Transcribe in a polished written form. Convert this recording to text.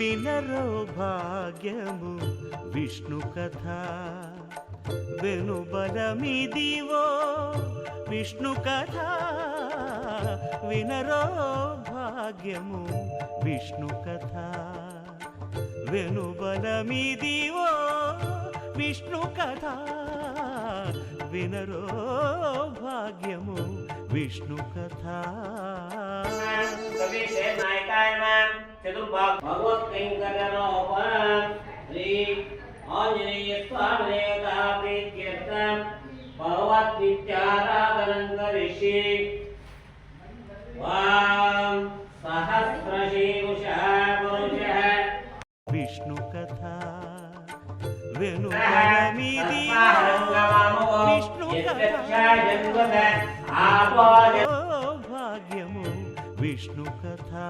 వినరో భాగ్యము విష్ణు కథ వెనుబలమిదివో విష్ణు కథ వినరో భాగ్యము విష్ణు కథ వెనుబలమిదివో విష్ణు కథ వినరో భాగ్యము విష్ణు కథ भगवत श्री आंजनेय स्वामी देवता प्रीत्यर्थम भगवत नित्याराधनं करिष्ये वाम सहस्रशीर्षः पुरुषः विष्णु कथा वेणुबलमिदि विष्णु कथा भाग्यमु विष्णु कथा